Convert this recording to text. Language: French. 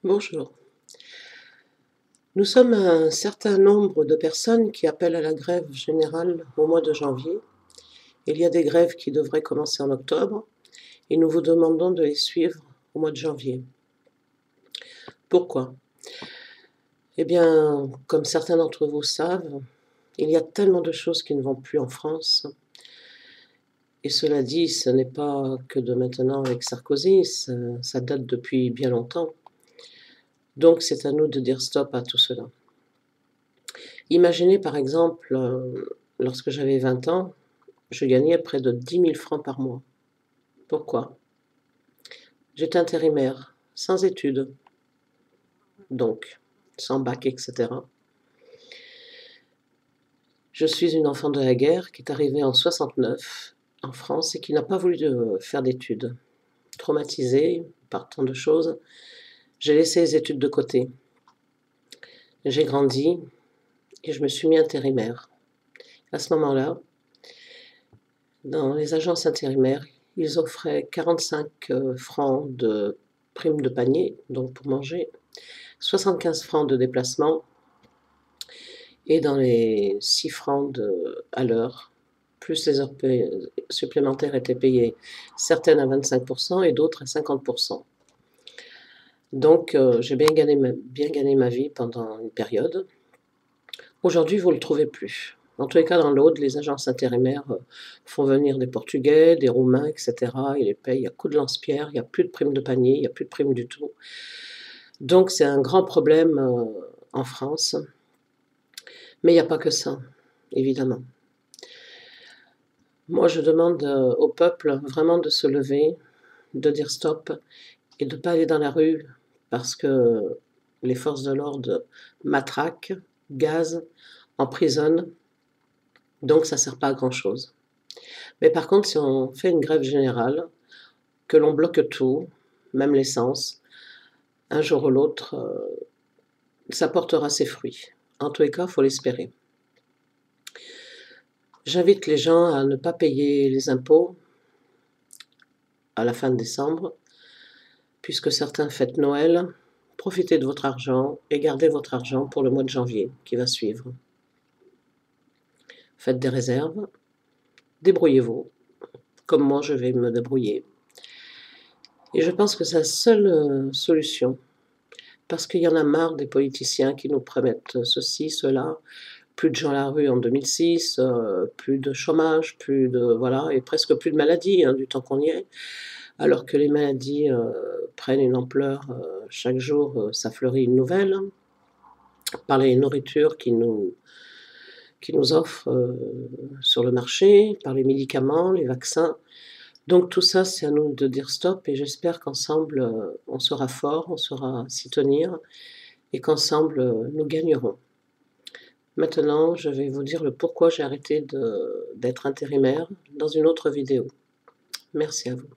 Bonjour. Nous sommes un certain nombre de personnes qui appellent à la grève générale au mois de janvier. Il y a des grèves qui devraient commencer en octobre et nous vous demandons de les suivre au mois de janvier. Pourquoi? Eh bien, comme certains d'entre vous savent, il y a tellement de choses qui ne vont plus en France. Et cela dit, ce n'est pas que de maintenant avec Sarkozy, ça date depuis bien longtemps. Donc c'est à nous de dire stop à tout cela. Imaginez par exemple, lorsque j'avais 20 ans, je gagnais près de 10 000 francs par mois. Pourquoi? J'étais intérimaire, sans études, donc sans bac, etc. Je suis une enfant de la guerre qui est arrivée en 69 en France et qui n'a pas voulu faire d'études. Traumatisée par tant de choses, j'ai laissé les études de côté. J'ai grandi et je me suis mis intérimaire. À ce moment-là, dans les agences intérimaires, ils offraient 45 francs de prime de panier, donc pour manger, 75 francs de déplacement et dans les 6 francs à l'heure, plus les heures supplémentaires étaient payées, certaines à 25% et d'autres à 50%. Donc j'ai bien gagné ma vie pendant une période. Aujourd'hui, vous ne le trouvez plus. En tous les cas, dans l'Aude, les agences intérimaires font venir des Portugais, des Roumains, etc. Ils les payent à coups de lance-pierre, il n'y a plus de prime de panier, il n'y a plus de prime du tout. Donc c'est un grand problème en France. Mais il n'y a pas que ça, évidemment. Moi, je demande au peuple vraiment de se lever, de dire stop et de ne pas aller dans la rue parce que les forces de l'ordre matraquent, gazent, emprisonnent. Donc ça ne sert pas à grand-chose. Mais par contre, si on fait une grève générale, que l'on bloque tout, même l'essence, un jour ou l'autre, ça portera ses fruits. En tous les cas, il faut l'espérer. J'invite les gens à ne pas payer les impôts à la fin de décembre, puisque certains fêtent Noël. Profitez de votre argent et gardez votre argent pour le mois de janvier qui va suivre. Faites des réserves, débrouillez-vous, comme moi je vais me débrouiller. Et je pense que c'est la seule solution, parce qu'il y en a marre des politiciens qui nous promettent ceci, cela, plus de gens à la rue en 2006, plus de chômage, voilà, et presque plus de maladies, hein, du temps qu'on y est, alors que les maladies prennent une ampleur, chaque jour ça fleurit une nouvelle, par les nourritures qui nous offrent sur le marché, par les médicaments, les vaccins. Donc tout ça, c'est à nous de dire stop et j'espère qu'ensemble, on sera fort, on saura s'y tenir et qu'ensemble, nous gagnerons. Maintenant, je vais vous dire le pourquoi j'ai arrêté d'être intérimaire dans une autre vidéo. Merci à vous.